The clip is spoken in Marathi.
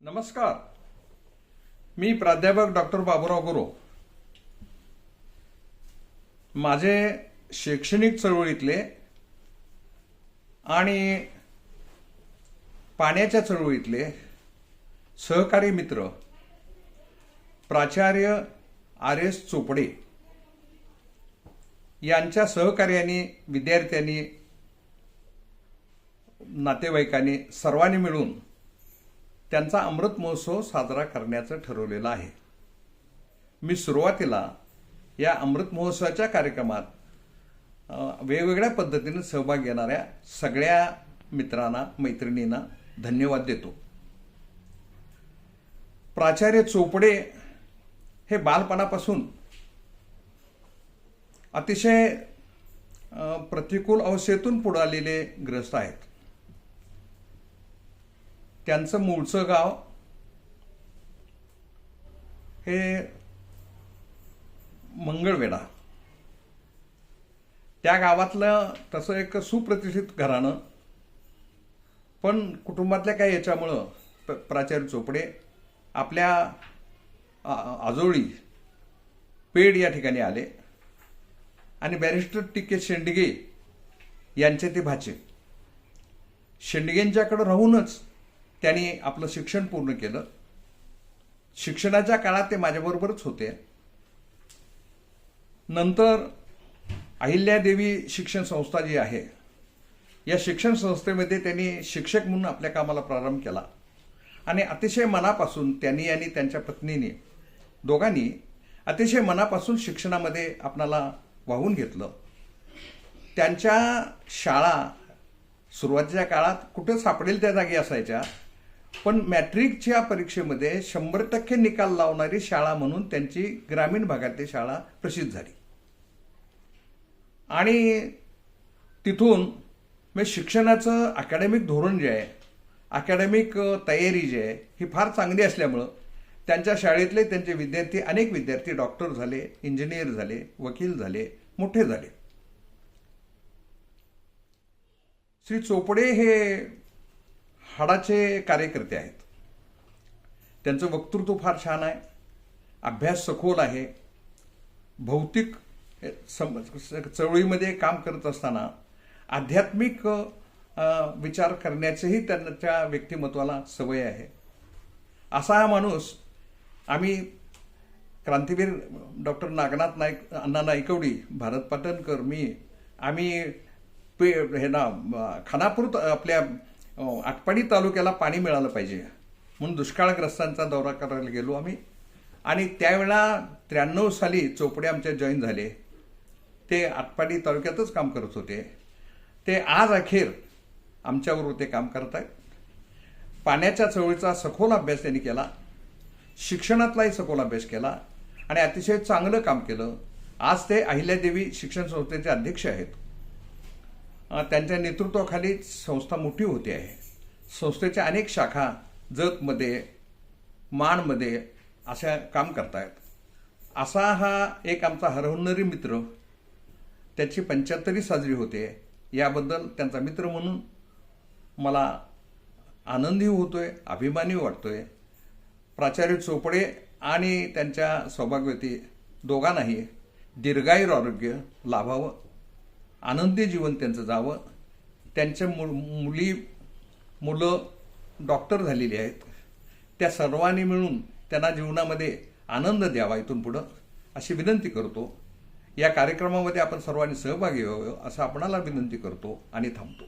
नमस्कार. मी प्राध्यापक डॉक्टर बाबूराव गुरव. माझे शैक्षणिक चळवळीतले आणि पाण्याच्या चळवळीतले सहकारी मित्र प्राचार्य R.S. चोपडे यांच्या सहकार्याने, विद्यार्थ्यांनी, नातेवाईकांनी सर्वांनी मिळून त्यांचा अमृत महोत्सव साजरा करण्याचं ठरवलेलं आहे. मी सुरुवातीला या अमृत महोत्सवाच्या कार्यक्रमात वेगवेगळ्या पद्धतीने सहभाग घेणाऱ्या सगळ्या मित्रांना, मैत्रिणींना धन्यवाद देतो. प्राचार्य चोपडे हे बालपणापासून अतिशय प्रतिकूल अवस्थेतून पुढे आलेले ग्रस्त आहेत. त्यांचं मूळचं गाव हे मंगळवेढा. त्या गावातलं तसं एक सुप्रतिष्ठित घराणं, पण कुटुंबातल्या काही याच्यामुळं प्राचार्य चोपडे आपल्या आजोळी पेड या ठिकाणी आले आणि बॅरिस्टर टी.के. शेंडगे यांचे ते भाचे. शेंडगेंच्याकडे राहूनच त्यांनी आपलं शिक्षण पूर्ण केलं. शिक्षणाच्या काळात ते माझ्याबरोबरच होते. नंतर अहिल्यादेवी शिक्षण संस्था जी आहे, या शिक्षण संस्थेमध्ये त्यांनी शिक्षक म्हणून आपल्या कामाला प्रारंभ केला आणि अतिशय मनापासून त्यांनी आणि त्यांच्या पत्नीने दोघांनी अतिशय मनापासून शिक्षणामध्ये आपणाला वाहून घेतलं. त्यांच्या शाळा सुरुवातीच्या काळात कुठे सापडेल त्या जागी असायच्या, पण मॅट्रिकच्या परीक्षेमध्ये 100% निकाल लावणारी शाळा म्हणून त्यांची ग्रामीण भागातली शाळा प्रसिद्ध झाली. आणि तिथून म्हणजे शिक्षणाचं अकॅडमिक धोरण जे आहे, अकॅडमिक तयारी जी आहे, ही फार चांगली असल्यामुळं त्यांच्या शाळेतले त्यांचे विद्यार्थी, अनेक विद्यार्थी डॉक्टर झाले, इंजिनियर झाले, वकील झाले, मोठे झाले. श्री चोपडे हे हाडाचे कार्यकर्ते आहेत. त्यांचं वक्तृत्व फार छान आहे, अभ्यास सखोल आहे. भौतिक चळवळीमध्ये काम करत असताना आध्यात्मिक विचार करण्याचेही त्यांच्या व्यक्तिमत्वाला सवय आहे. असा हा माणूस आम्ही क्रांतीवीर डॉक्टर नागनाथ नाईक, अण्णा नाईकवडी, भारत पाटणकर, आम्ही खानापूर आपल्या आटपाडी तालुक्याला पाणी मिळालं पाहिजे म्हणून दुष्काळग्रस्तांचा दौरा करायला गेलो आम्ही. आणि त्यावेळेला 93 साली चोपडे आमच्या जॉईन झाले. ते आटपाडी तालुक्यातच काम करत होते. ते आज अखेर आमच्याबरोबर ते काम करत आहेत. पाण्याच्या चळवळीचा सखोल अभ्यास त्यांनी केला, शिक्षणातलाही सखोल अभ्यास केला आणि अतिशय चांगलं काम केलं. आज ते अहिल्यादेवी शिक्षण संस्थेचे अध्यक्ष आहेत. त्यांच्या नेतृत्वाखाली संस्था मोठी होती आहे. संस्थेच्या अनेक शाखा जतमध्ये, माणमध्ये अशा काम करतायत. असा हा एक आमचा हरहुन्नरी मित्र. त्याची 75वी साजरी होते. याबद्दल त्यांचा मित्र म्हणून मला आनंदी होतोय, अभिमानी वाटतोय. प्राचार्य चोपडे आणि त्यांच्या सौभाग्यवती दोघांनाही दीर्घायुर आरोग्य लाभावं, आनंदी जीवन त्यांचं जावं. त्यांच्या मुलं डॉक्टर झालेली आहेत. त्या सर्वांनी मिळून त्यांना जीवनामध्ये आनंद द्यावा इथून पुढं, अशी विनंती करतो. या कार्यक्रमामध्ये आपण सर्वांनी सहभागी व्हावं असं आपणाला विनंती करतो आणि थांबतो.